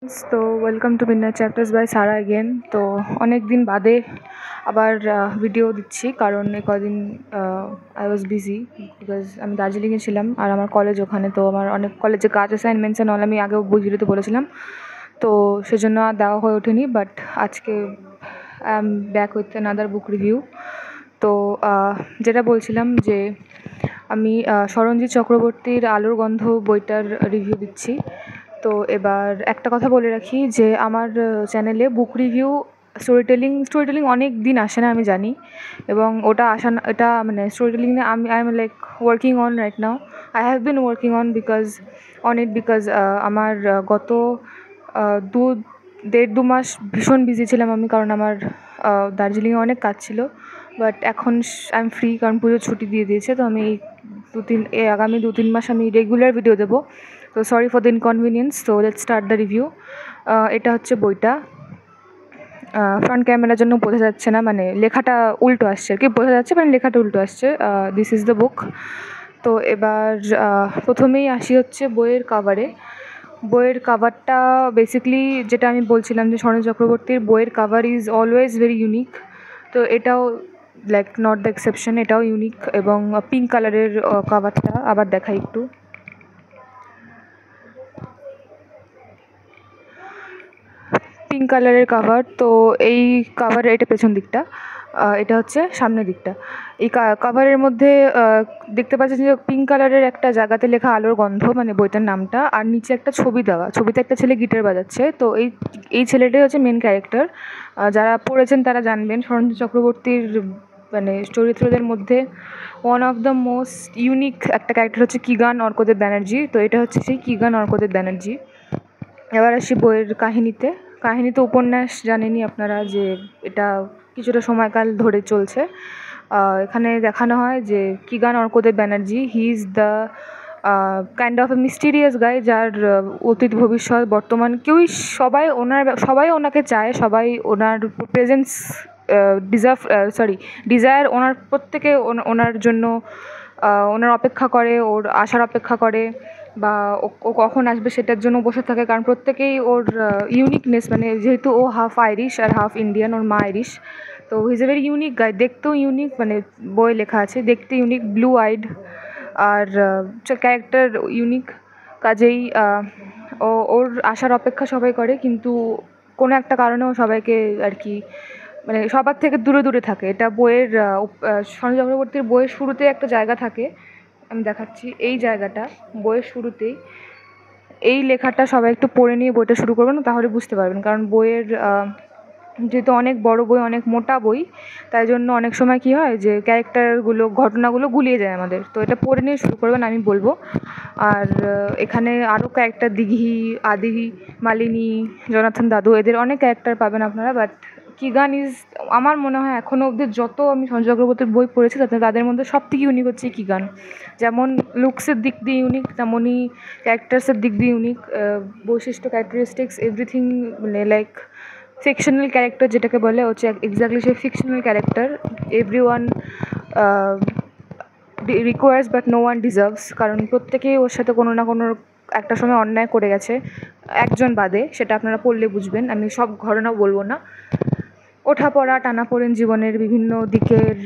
তো welcome to midnight chapters by Sara again. তো অনেক দিন বাদে আবার ভিডিও দিচ্ছি, কারণ এই কদিন আই ওয়াজ বিজি বিকজ আমি দার্জিলিংয়ে ছিলাম আর আমার কলেজ ওখানে। তো আমার অনেক কলেজে কাজ অ্যাসাইনমেন্টস অ্যান্ড অল আমি আগেও ভিডিওতে বলেছিলাম, তো সেজন্য আর দেওয়া হয়ে ওঠেনি। বাট আজকে I am back with another book review. তো যেটা বলছিলাম যে আমি স্মরণজিৎ চক্রবর্তীর আলোর গন্ধ বইটার রিভিউ দিচ্ছি। তো এবার একটা কথা বলে রাখি যে আমার চ্যানেলে বুক রিভিউ স্টোরি টেলিং অনেক দিন আসে না, আমি জানি, এবং ওটা আসা না, এটা মানে story telling I am like working on right now. I have been working on it because আমার গত দু দেড় দু মাস ভীষণ বিজি ছিলাম আমি, কারণ আমার দার্জিলিংয়ে অনেক কাজ ছিল। বাট এখন আই এম ফ্রি, কারণ পুজোর ছুটি দিয়ে দিয়েছে। তো আমি আগামী 2-3 মাস আমি রেগুলার ভিডিও দেবো। তো সরি ফর দ্য ইনকনভিনিয়েন্স। তো লেটস স্টার্ট দ্য রিভিউ। এটা হচ্ছে বইটা। ফ্রন্ট ক্যামেরার জন্য বোঝা যাচ্ছে না, মানে লেখাটা উল্টো আসছে আর কি, বোঝা যাচ্ছে মানে লেখাটা উল্টো আসছে। This is the book. তো এবার প্রথমেই আসি হচ্ছে বইয়ের কাভারে। বইয়ের কাভারটা বেসিক্যালি যেটা আমি বলছিলাম যে স্মরণ চক্রবর্তীর বইয়ের cover is always very unique. তো এটাও লাইক নট দ্য এক্সেপশন, এটাও ইউনিক। এবং পিঙ্ক কালারের কাভারটা আবার দেখাই একটু। পিঙ্ক কালারের কাভার। তো এই কাভার, এটা পেছন দিকটা, এটা হচ্ছে সামনের দিকটা। এই কাভারের মধ্যে দেখতে পাচ্ছেন যে পিঙ্ক কালারের একটা জায়গাতে লেখা আলোর গন্ধ, মানে বইটার নামটা, আর নিচে একটা ছবি দেওয়া, ছবিতে একটা ছেলে গিটার বাজাচ্ছে। তো এই ছেলেটাই হচ্ছে মেন ক্যারেক্টার। যারা পড়েছেন তারা জানবেন স্মরণজিৎ চক্রবর্তীর মানে চরিত্রদের মধ্যে one of the most unique একটা ক্যারেক্টার হচ্ছে কিগান অর্কদেব ব্যানার্জি। তো এটা হচ্ছে সেই কিগান অর্কদেব ব্যানার্জি। এবার আসি বইয়ের কাহিনীতে। কাহিনী তো উপন্যাস জানেনই আপনারা যে এটা কিছুটা সময়কাল ধরে চলছে। এখানে দেখানো হয় যে Keegan Arkadeb Banerjee, he is the kind of a mysterious guy, যার অতীত ভবিষ্যৎ বর্তমান সবাই ওনাকে চায়, সবাই ওনার প্রেজেন্স ডিজায়ার, ওনার প্রত্যেকে ওনার জন্য ওনার অপেক্ষা করে, ওর আসার অপেক্ষা করে, বা ও কখন আসবে সেটার জন্য বসে থাকে। কারণ প্রত্যেকেই ওর ইউনিকনেস, মানে যেহেতু ও হাফ আইরিশ আর হাফ ইন্ডিয়ান, ওর মা আইরিশ। তো he is a very unique guy, দেখতেও ইউনিক, মানে বইয়ে লেখা আছে দেখতে ইউনিক, ব্লু আইড, আর ক্যারেক্টার ইউনিক। কাজেই ওর আসার অপেক্ষা সবাই করে, কিন্তু কোনো একটা কারণে ও সবাইকে আর কি মানে সবার থেকে দূরে দূরে থাকে। এটা বইয়ের স্বর্ণ চক্রবর্তীর বইয়ের শুরুতে একটা জায়গা থাকে, আমি দেখাচ্ছি এই জায়গাটা বইয়ের শুরুতেই। এই লেখাটা সবাই একটু পড়ে নিয়ে বইটা শুরু করবেন, তাহলে বুঝতে পারবেন। কারণ বইয়ের যেহেতু অনেক বড় বই, অনেক মোটা বই, তাই জন্য অনেক সময় কী হয় যে ক্যারেক্টারগুলো, ঘটনাগুলো গুলিয়ে যায় আমাদের। তো এটা পড়ে নিয়ে শুরু করবেন, আমি বলবো। আর এখানে আরও ক্যারেক্টার, দিঘি, আদি, মালিনী, জনাথন দাদু, এদের অনেক ক্যারেক্টার পাবেন আপনারা। বাট কিগান ইজ, আমার মনে হয় এখনও অবধি যত আমি সঞ্জয় চক্রবর্তীর বই পড়েছি তাদের মধ্যে সব থেকে ইউনিক হচ্ছে কিগান। যেমন লুকসের দিক দিয়ে ইউনিক, তেমনই ক্যারেক্টার্সের দিক দিয়ে ইউনিক, বৈশিষ্ট্য, ক্যারেক্টারিস্টিক্স, এভরিথিং, মানে লাইক ফিকশনাল ক্যারেক্টার যেটাকে বলে হচ্ছে এক্স্যাক্টলি সেই fictional character. Everyone requires but no one deserves, কারণ প্রত্যেকেই ওর সাথে কোনো না কোনো একটা সময় অন্যায় করে গেছে, একজন বাদে। সেটা আপনারা পড়লে বুঝবেন, আমি সব ঘটনা বলবো না। ওঠাপড়া, টানাপোড়েন, জীবনের বিভিন্ন দিকের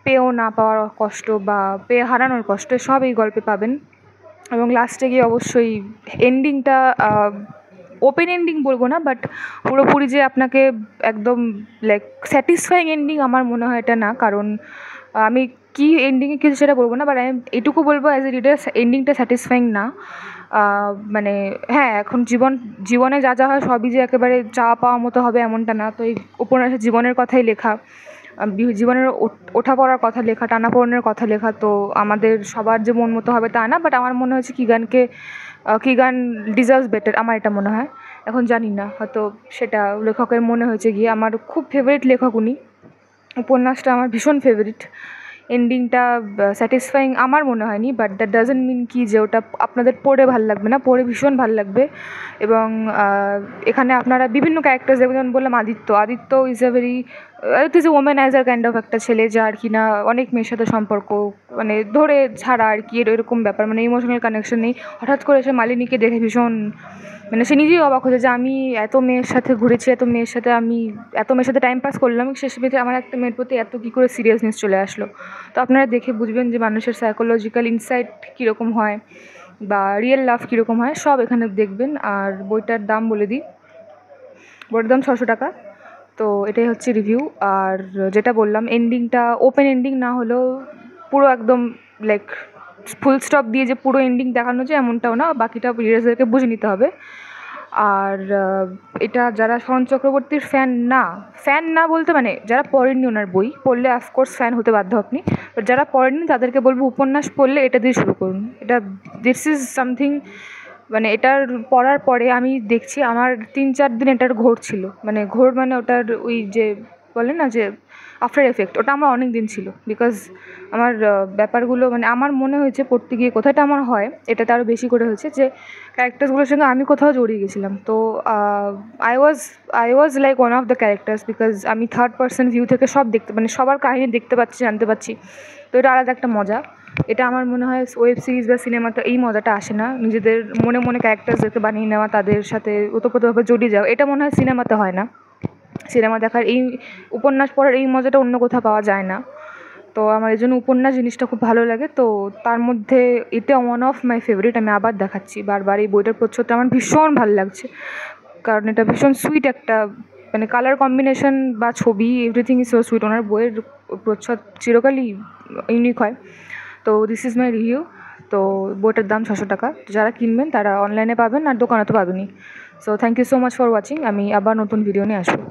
পেয়েও না পাওয়ার কষ্ট বা পেয়ে হারানোর কষ্ট, সব এই গল্পে পাবেন। এবং লাস্টে গিয়ে অবশ্যই এন্ডিংটা ওপেন এন্ডিং বলবো না, বাট পুরোপুরি যে আপনাকে একদম লাইক স্যাটিসফাইং এন্ডিং, আমার মনে হয় এটা না। কারণ আমি কি এন্ডিংয়ে কিছু সেটা বলবো না, বাট আমি এটুকু বলবো অ্যাজ এ রিডার এন্ডিংটা স্যাটিসফাইং না। মানে হ্যাঁ, এখন জীবনে যা যা হয় সবই যে একেবারে চাওয়া পাওয়ার মতো হবে এমনটা না। তো এই উপন্যাসে জীবনের কথাই লেখা, জীবনের ওঠাপড়ার কথা লেখা, টানাপোড়েনের কথা লেখা। তো আমাদের সবার যে মন মতো হবে তা না, বাট আমার মনে হয়েছে কিগান ডিজার্ভস বেটার, আমার এটা মনে হয়। এখন জানি না, হয়তো সেটা লেখকের মনে হয়েছে গিয়ে। আমার খুব ফেভারিট লেখক উনি, উপন্যাসটা আমার ভীষণ ফেভারিট। এন্ডিংটা স্যাটিসফাইং আমার মনে হয়নি, বাট দ্যাট ডাজন্ট মিন কি যে ওটা আপনাদের পড়ে ভাল লাগবে না, পড়ে ভীষণ ভাল লাগবে। এবং এখানে আপনারা বিভিন্ন ক্যারেক্টার, যেমন বললাম Aditya is a womaniser kind of একটা ছেলে, যার কিনা অনেক মেয়ের সাথে সম্পর্ক, মানে ধরে ছাড়া আর কি, এরকম ব্যাপার, মানে ইমোশনাল কানেকশন নেই। হঠাৎ করে সে মালিনীকে দেখে ভীষণ মানে সে নিজেই অবাক হয়েছে যে আমি এত মেয়ের সাথে ঘুরেছি, এত মেয়ের সাথে টাইম পাস করলাম, শেষ মেয়েতে আমার একটা মেয়ের প্রতি এত কী করে সিরিয়াসনেস চলে আসলো। তো আপনারা দেখে বুঝবেন যে মানুষের সাইকোলজিক্যাল ইনসাইট কীরকম হয় বা রিয়েল লাভ কীরকম হয়, সব এখানে দেখবেন। আর বইটার দাম বলে দিই, বইটার দাম 600 টাকা। তো এটাই হচ্ছে রিভিউ। আর যেটা বললাম, এন্ডিংটা ওপেন এন্ডিং না হলেও পুরো একদম লাইক ফুল স্টপ দিয়ে যে পুরো এন্ডিং দেখানো যায় এমনটাও না, বাকিটা রিডার্সদেরকে বুঝে নিতে হবে। আর এটা যারা শরৎ চক্রবর্তীর ফ্যান না বলতে মানে যারা পড়েননি ওনার বই, পড়লে অফকোর্স ফ্যান হতে বাধ্য আপনি, বাট যারা পড়েননি তাদেরকে বলবো উপন্যাস পড়লে এটা দিয়ে শুরু করুন। এটা দিস ইজ সামথিং, মানে এটার পড়ার পরে আমি দেখছি আমার 3-4 দিন এটার ঘোর ছিল, মানে ঘোর মানে ওটার ওই যে বলে না যে আফটার এফেক্ট, ওটা আমার অনেক দিন ছিল। বিকজ আমার ব্যাপারগুলো মানে আমার মনে হয়েছে পড়তে গিয়ে কোথাটা আমার হয়, এটাতে আরও বেশি করে হয়েছে যে ক্যারেক্টার্সগুলোর সঙ্গে আমি কোথাও জড়িয়ে গেছিলাম। তো I was like one of the characters, because আমি থার্ড পার্সন ভিউ থেকে সব দেখতে, মানে সবার কাহিনী দেখতে পাচ্ছি, জানতে পারছি। তো এটা আলাদা একটা মজা। এটা আমার মনে হয় ওয়েব সিরিজ বা সিনেমাতে এই মজাটা আসে না, নিজেদের মনে মনে ক্যারেক্টার্সদেরকে বানিয়ে নেওয়া, তাদের সাথে ওতপ্রোতভাবে জড়িয়ে যাওয়া, এটা মনে হয় সিনেমাতে হয় না। সিনেমা দেখার এই উপন্যাস পড়ার এই মজাটা অন্য কোথাও পাওয়া যায় না। তো আমার এই জন্য উপন্যাস জিনিসটা খুব ভালো লাগে। তো তার মধ্যে এটা ওয়ান অফ মাই ফেভারিট। আমি আবার দেখাচ্ছি বারবার। এই বইটার প্রচ্ছদটা আমার ভীষণ ভালো লাগছে, কারণ এটা ভীষণ সুইট একটা, মানে কালার কম্বিনেশন বা ছবি এভরিথিং ইজ সো সুইট। ওনার বইয়ের প্রচ্ছদ চিরকালই ইউনিক হয়। তো দিস ইজ মাই রিভিউ। তো বইটার দাম 600 টাকা। যারা কিনবেন তারা অনলাইনে পাবেন, আর দোকানে তো পাবেনই। So thank you so much for watching. আমি আবার নতুন ভিডিও নিয়ে আসবো।